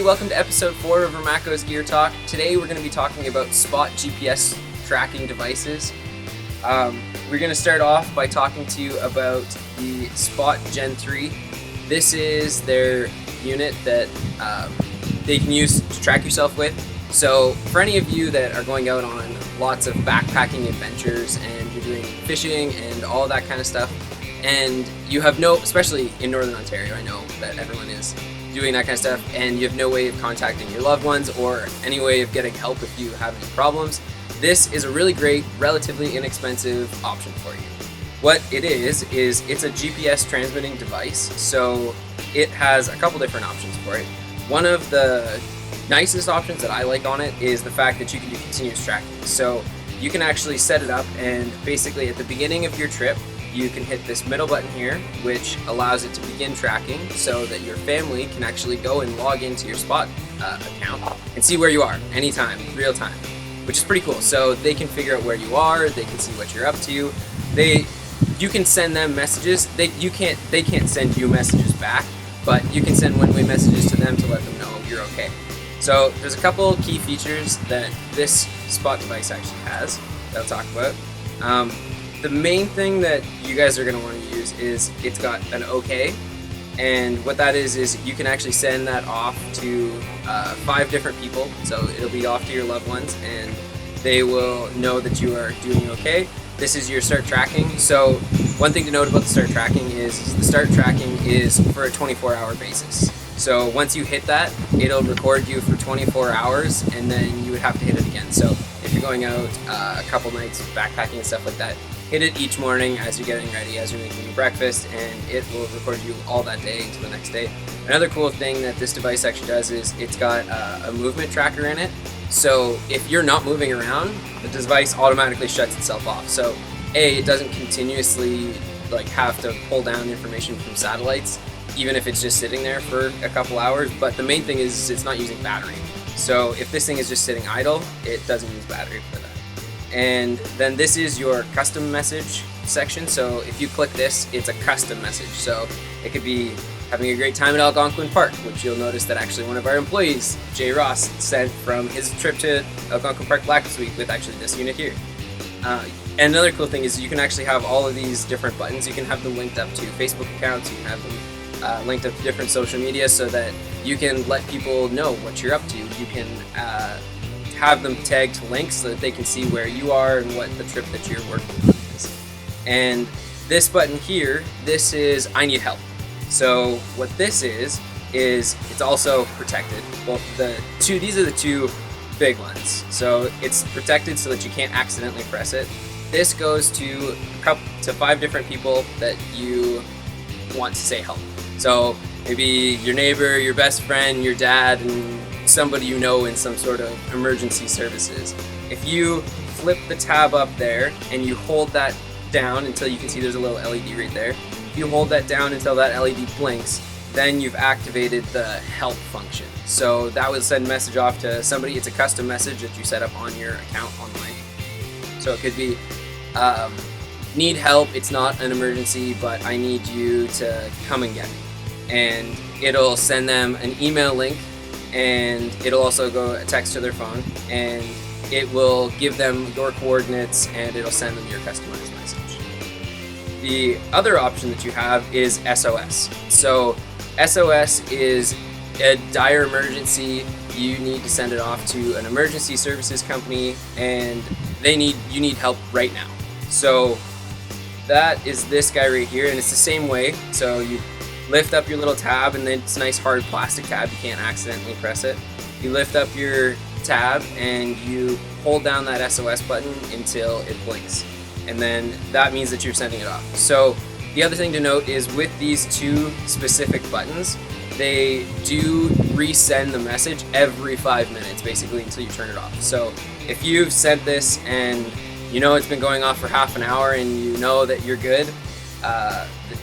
welcome to episode 4 of Ramakko's Gear Talk. Today we're going to be talking about spot GPS tracking devices. We're going to start off by talking to you about the Spot Gen 3. This is their unit that they can use to track yourself with. So for any of you that are going out on lots of backpacking adventures and you're doing fishing and all that kind of stuff, and you have no, especially in Northern Ontario, I know that everyone is doing that kind of stuff, and you have no way of contacting your loved ones or any way of getting help if you have any problems, this is a really great, relatively inexpensive option for you. What it is it's a GPS transmitting device, so it has a couple different options for it. One of the nicest options that I like on it is the fact that you can do continuous tracking. So you can actually set it up, and basically at the beginning of your trip, you can hit this middle button here, which allows it to begin tracking so that your family can actually go and log into your Spot account and see where you are anytime, real time, which is pretty cool. So they can figure out where you are, they can see what you're up to. You can send them messages. They can't send you messages back, but you can send one-way messages to them to let them know you're okay. So there's a couple key features that this Spot device actually has that I'll talk about. The main thing that you guys are going to want to use is it's got an OK, and what that is you can actually send that off to 5 different people, so it'll be off to your loved ones and they will know that you are doing okay. This is your start tracking. So one thing to note about the start tracking is the start tracking is for a 24-hour basis. So once you hit that, it'll record you for 24 hours and then you would have to hit it again. So if you're going out a couple nights backpacking and stuff like that, hit it each morning as you're getting ready, as you're making your breakfast, and it will record you all that day into the next day. Another cool thing that this device actually does is it's got a movement tracker in it. So if you're not moving around, the device automatically shuts itself off. So it doesn't continuously have to pull down information from satellites, even if it's just sitting there for a couple hours. But the main thing is it's not using battery. So if this thing is just sitting idle, it doesn't use battery for that. And then this is your custom message section. So if you click this, it's a custom message. So it could be having a great time at Algonquin Park, which you'll notice that actually one of our employees, Jay Ross, sent from his trip to Algonquin Park last week with actually this unit here. And another cool thing is you can actually have all of these different buttons. You can have them linked up to Facebook accounts. You can have them linked up to different social media so that you can let people know what you're up to. You can have them tagged to links so that they can see where you are and what the trip that you're working on is. And this button here, this is I need help. So what this is it's also protected. Well, these are the two big ones. So it's protected so that you can't accidentally press it. This goes to 5 different people that you want to say help. So maybe your neighbor, your best friend, your dad, and somebody you know in some sort of emergency services. If you flip the tab up there and you hold that down until you can see there's a little LED right there, if you hold that down until that LED blinks, then you've activated the help function. So that will send a message off to somebody. It's a custom message that you set up on your account online. So it could be, need help, it's not an emergency, but I need you to come and get me. And it'll send them an email link, and it'll also go a text to their phone, and it will give them your coordinates and it'll send them your customized message. The other option that you have is SOS. So SOS is a dire emergency. You need to send it off to an emergency services company and you need help right now. So that is this guy right here, and it's the same way. So you lift up your little tab, and then it's a nice hard plastic tab, you can't accidentally press it. You lift up your tab and you hold down that SOS button until it blinks, and then that means that you're sending it off. So the other thing to note is with these 2 specific buttons, they do resend the message every 5 minutes basically until you turn it off. So if you've sent this and you know it's been going off for half an hour and you know that you're good,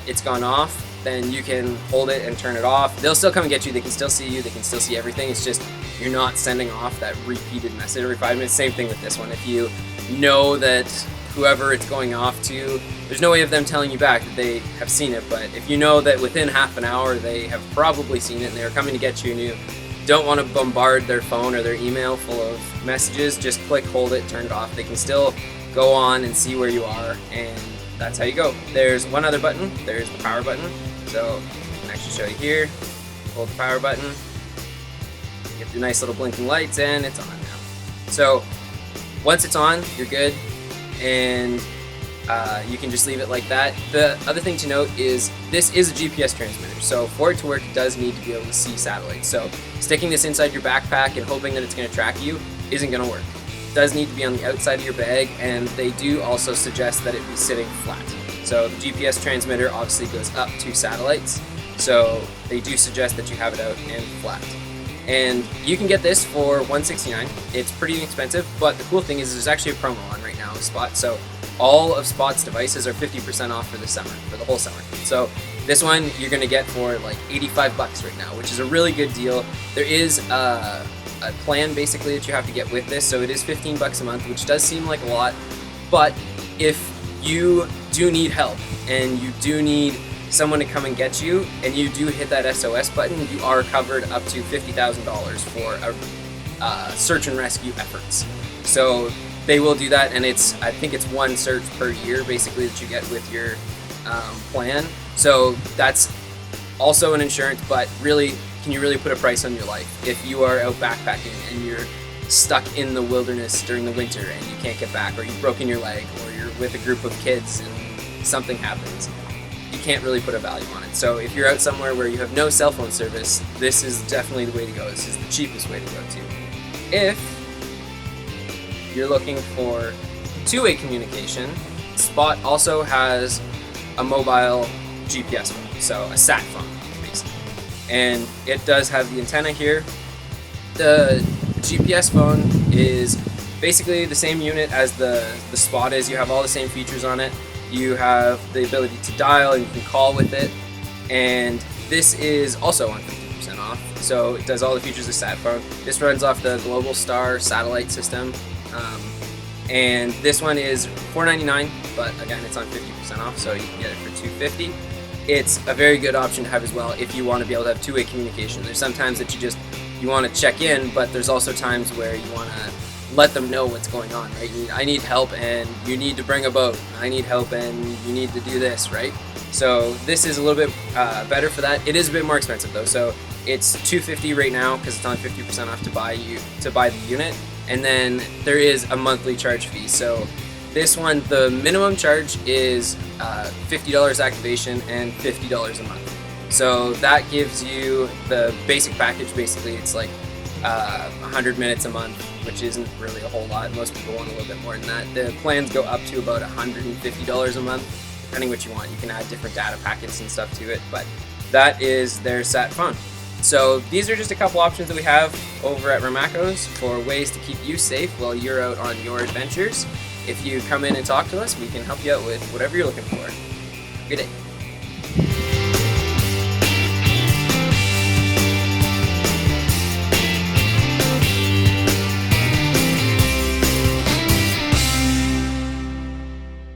it's gone off, then you can hold it and turn it off. They'll still come and get you, they can still see you, they can still see everything. It's just you're not sending off that repeated message every 5 minutes. Same thing with this one. If you know that whoever it's going off to, there's no way of them telling you back that they have seen it, but if you know that within half an hour they have probably seen it and they're coming to get you and don't want to bombard their phone or their email full of messages, just click, hold it, turn it off. They can still go on and see where you are, and that's how you go. There's one other button. There's the power button. So I can actually show you here. Hold the power button. You get the nice little blinking lights, and it's on now. So once it's on, you're good, and you can just leave it like that. The other thing to note is this is a GPS transmitter, so for it to work, it does need to be able to see satellites. So sticking this inside your backpack and hoping that it's going to track you isn't going to work. It does need to be on the outside of your bag, and they do also suggest that it be sitting flat. So the GPS transmitter obviously goes up to satellites, so they do suggest that you have it out and flat. And you can get this for $169. It's pretty inexpensive, but the cool thing is there's actually a promo on right now with Spot. So all of Spot's devices are 50% off for the summer, for the whole summer. So this one you're going to get for like $85 right now, which is a really good deal. There is a plan basically that you have to get with this, so it is $15 a month, which does seem like a lot, but if you do need help and you do need someone to come and get you, and you do hit that SOS button, you are covered up to $50,000 for search and rescue efforts. So they will do that, and I think it's one search per year basically that you get with your plan. So that's also an insurance, but really, can you really put a price on your life? If you are out backpacking and you're stuck in the wilderness during the winter and you can't get back, or you've broken your leg, or you're with a group of kids and something happens, you can't really put a value on it. So if you're out somewhere where you have no cell phone service, this is definitely the way to go. This is the cheapest way to go to. If you're looking for two-way communication, Spot also has a mobile GPS phone, so a sat phone basically. And it does have the antenna here. The GPS phone is basically the same unit as the Spot is. You have all the same features on it. You have the ability to dial, and you can call with it. And this is also on 50% off. So it does all the features of sat phone. This runs off the Global Star satellite system. And this one is $499, but again, it's on 50% off, so you can get it for $250. It's a very good option to have as well if you want to be able to have two-way communication. There's sometimes that you want to check in, but there's also times where you want to let them know what's going on, right? I need help, and you need to bring a boat. I need help, and you need to do this, right? So this is a little bit better for that. It is a bit more expensive though, so it's $250 right now because it's on 50% off to buy the unit, and then there is a monthly charge fee. So this one, the minimum charge is $50 activation and $50 a month. So that gives you the basic package. Basically, it's like 100 minutes a month, which isn't really a whole lot. Most people want a little bit more than that. The plans go up to about $150 a month, depending what you want. You can add different data packets and stuff to it, but that is their sat phone. So these are just a couple options that we have over at Ramakko's for ways to keep you safe while you're out on your adventures. If you come in and talk to us, we can help you out with whatever you're looking for. Good day.